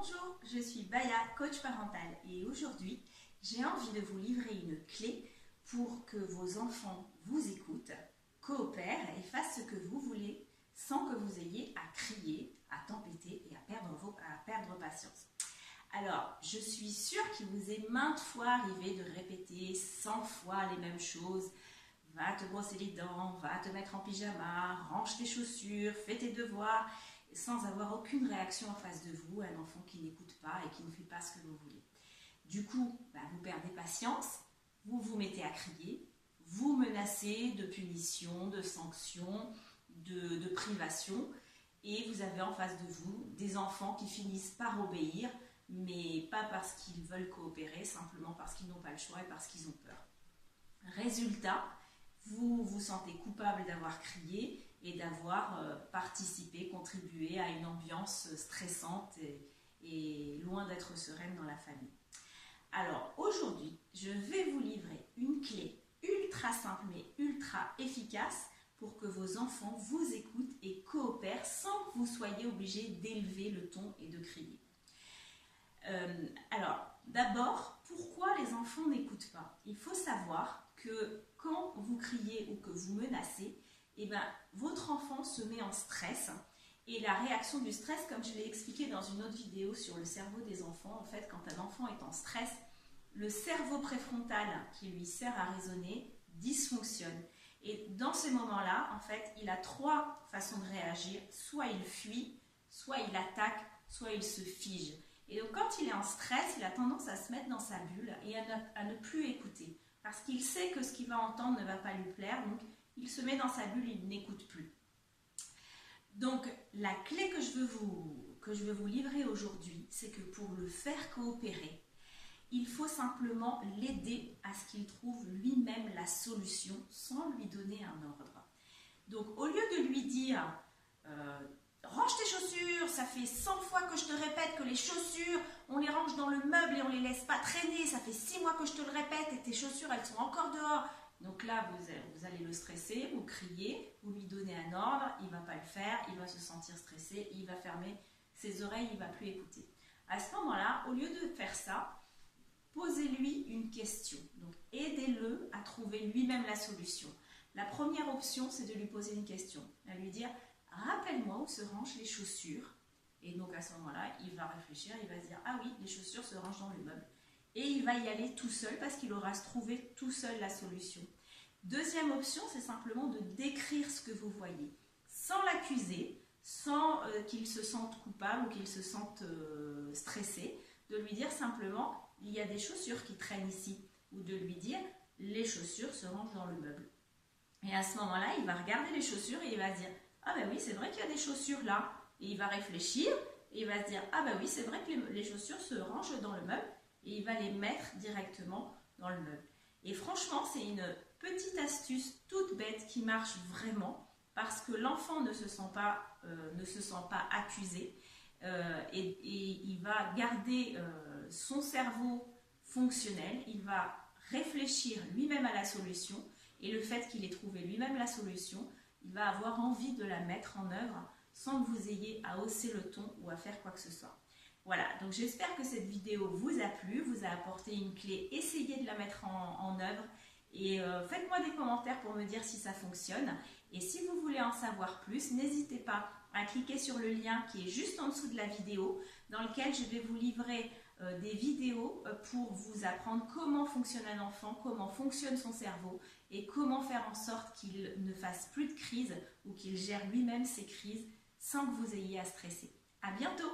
Bonjour, je suis Baya, coach parental et aujourd'hui j'ai envie de vous livrer une clé pour que vos enfants vous écoutent, coopèrent et fassent ce que vous voulez sans que vous ayez à crier, à tempêter et à perdre patience. Alors, je suis sûre qu'il vous est maintes fois arrivé de répéter 100 fois les mêmes choses. Va te brosser les dents, va te mettre en pyjama, range tes chaussures, fais tes devoirs, sans avoir aucune réaction en face de vous, un enfant qui n'écoute pas et qui ne fait pas ce que vous voulez. Du coup, vous perdez patience, vous vous mettez à crier, vous menacez de punition, de sanctions, de privation, et vous avez en face de vous des enfants qui finissent par obéir, mais pas parce qu'ils veulent coopérer, simplement parce qu'ils n'ont pas le choix et parce qu'ils ont peur. Résultat, vous vous sentez coupable d'avoir crié et d'avoir participé, contribué à une ambiance stressante et loin d'être sereine dans la famille. Alors aujourd'hui, je vais vous livrer une clé ultra simple mais ultra efficace pour que vos enfants vous écoutent et coopèrent sans que vous soyez obligés d'élever le ton et de crier. Alors, d'abord, pourquoi les enfants n'écoutent pas? Il faut savoir que quand vous criez ou que vous menacez, votre enfant se met en stress. Et la réaction du stress, comme je l'ai expliqué dans une autre vidéo sur le cerveau des enfants, en fait, quand un enfant est en stress, le cerveau préfrontal qui lui sert à raisonner dysfonctionne. Et dans ces moments-là, en fait, il a trois façons de réagir. Soit il fuit, soit il attaque, soit il se fige. Et donc, quand il est en stress, il a tendance à se mettre dans sa bulle et à ne plus écouter. Parce qu'il sait que ce qu'il va entendre ne va pas lui plaire, donc il se met dans sa bulle, il n'écoute plus. Donc, la clé que je veux vous livrer aujourd'hui, c'est que pour le faire coopérer, il faut simplement l'aider à ce qu'il trouve lui-même la solution sans lui donner un ordre. Donc, au lieu de lui dire range tes chaussures, ça fait 100 fois que je te répète que les chaussures, on les range dans le meuble et on les laisse pas traîner, ça fait 6 mois que je te le répète et tes chaussures elles sont encore dehors. Donc là, vous allez le stresser, vous criez, vous lui donnez un ordre, il ne va pas le faire, il va se sentir stressé, il va fermer ses oreilles, il ne va plus écouter. À ce moment-là, au lieu de faire ça, posez-lui une question. Donc aidez-le à trouver lui-même la solution. La première option, c'est de lui poser une question, à lui dire « Rappelle-moi où se rangent les chaussures ?» Et donc à ce moment-là, il va réfléchir, il va se dire « Ah oui, les chaussures se rangent dans le meuble. » Et il va y aller tout seul parce qu'il aura trouvé tout seul la solution. Deuxième option, c'est simplement de décrire ce que vous voyez, sans l'accuser, sans qu'il se sente coupable ou qu'il se sente stressé, de lui dire simplement « il y a des chaussures qui traînent ici » ou de lui dire « les chaussures se rangent dans le meuble ». Et à ce moment-là, il va regarder les chaussures et il va dire « ah ben oui, c'est vrai qu'il y a des chaussures là ». Et il va réfléchir et il va se dire « ah ben oui, c'est vrai que les chaussures se rangent dans le meuble ». Et il va les mettre directement dans le meuble. Et franchement, c'est une petite astuce toute bête qui marche vraiment parce que l'enfant ne se sent pas accusé et il va garder son cerveau fonctionnel, il va réfléchir lui-même à la solution et le fait qu'il ait trouvé lui-même la solution, il va avoir envie de la mettre en œuvre sans que vous ayez à hausser le ton ou à faire quoi que ce soit. Voilà, donc j'espère que cette vidéo vous a plu, vous a apporté une clé, essayez de la mettre en œuvre et faites-moi des commentaires pour me dire si ça fonctionne. Et si vous voulez en savoir plus, n'hésitez pas à cliquer sur le lien qui est juste en dessous de la vidéo dans lequel je vais vous livrer des vidéos pour vous apprendre comment fonctionne un enfant, comment fonctionne son cerveau et comment faire en sorte qu'il ne fasse plus de crise ou qu'il gère lui-même ses crises sans que vous ayez à stresser. À bientôt!